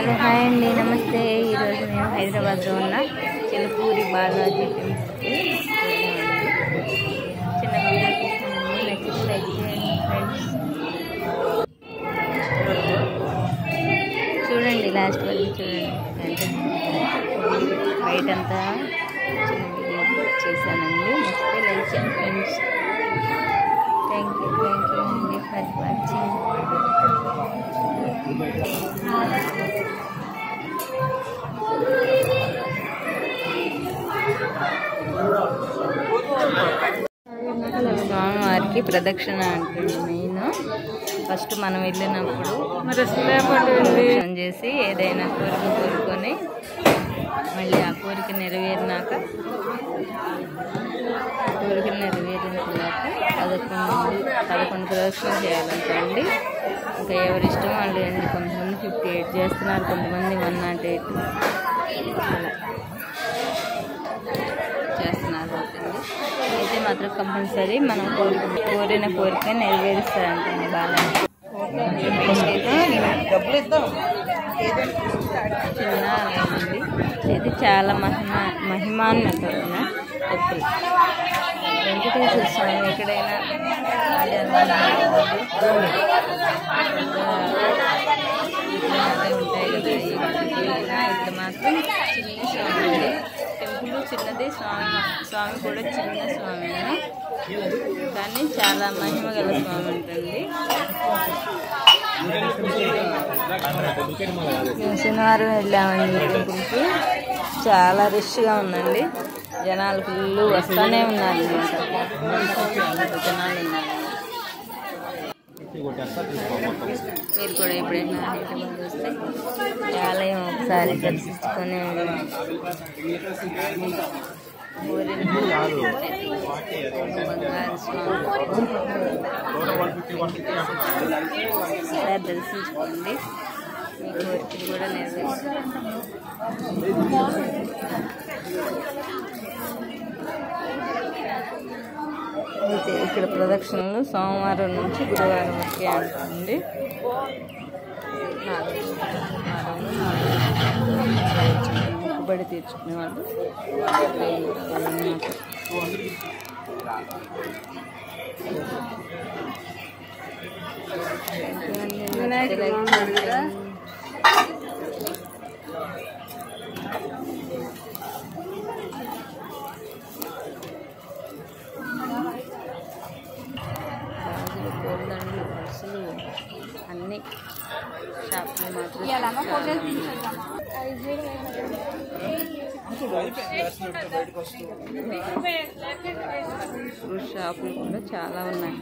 Hello hi అండి, నమస్తే. ఈరోజు మేము హైదరాబాద్లో ఉన్న చిలుకూరి బాలాజీ టెంపుల్కి వెళ్ళామండి. చిన్న వీడియో తీసానండి, నచ్చితే లైక్ చేయండి ఫ్రెండ్స్. చూడండి, లాస్ట్ వరకు చూడండి. బయట అంతా చిన్న వీడియో చేశానండి, నచ్చితే లైక్ చేయండి ఫ్రెండ్స్. థ్యాంక్ యూ అండి ఫర్ వాచింగ్. స్వామివారికి ప్రదక్షిణ అంటుంది మెయిన్. ఫస్ట్ మనం వెళ్ళినప్పుడు ప్రదక్షిణ చేసి ఏదైనా కోరిక కోరుకొని మళ్ళీ ఆ కోరిక నెరవేరిన తర్వాత 11 ప్రదక్షిణ చేయాలంటండి. ఇంకా ఎవరిష్టం వాళ్ళు అండి. కొంతమంది 58 చేస్తున్నారు, కొంతమంది 108 అలా చేస్తున్నారు. అయితే మాత్రం కంపల్సరీ మనం కోరిన కోరిక నెరవేరుస్తారంటండి బాలాజీ. చిన్న ఉంది, ఇది చాలా మహిమాన్వితమైన టెంపుల్. వెంకటేశ్వర స్వామి ఎక్కడైనా ఉంటాయి కదా, ఇక్కడ మాత్రం చిన్న స్వామి అండి. టెంపుల్ చిన్నది, స్వామి కూడా చిన్న స్వామి, కానీ చాలా మహిమ గల స్వామి ఉంటుంది. మేము శనివారం వెళ్ళామండి టెంపుల్కి. చాలా రష్గా ఉందండి, జనాలు ఫుల్ వస్తూనే ఉన్నారు, జనాలు ఉన్నారు. మీరు కూడా ఎప్పుడైనా హైదరాబాద్ వస్తే ఆలయం ఒకసారి దర్శించుకొని దర్శించుకోండి, మీ కోరికలు కూడా నెరవేరుతాయి. అయితే ఇక్కడ ప్రదక్షిణలు సోమవారం నుంచి గురువారం వరకే అంటుంది. మొక్కుబడి తీర్చుకునే వాళ్ళు గోల్దండ్లు, పర్సులు అన్నీ షాపులు మాత్రం షాపులు కూడా చాలా ఉన్నాయి.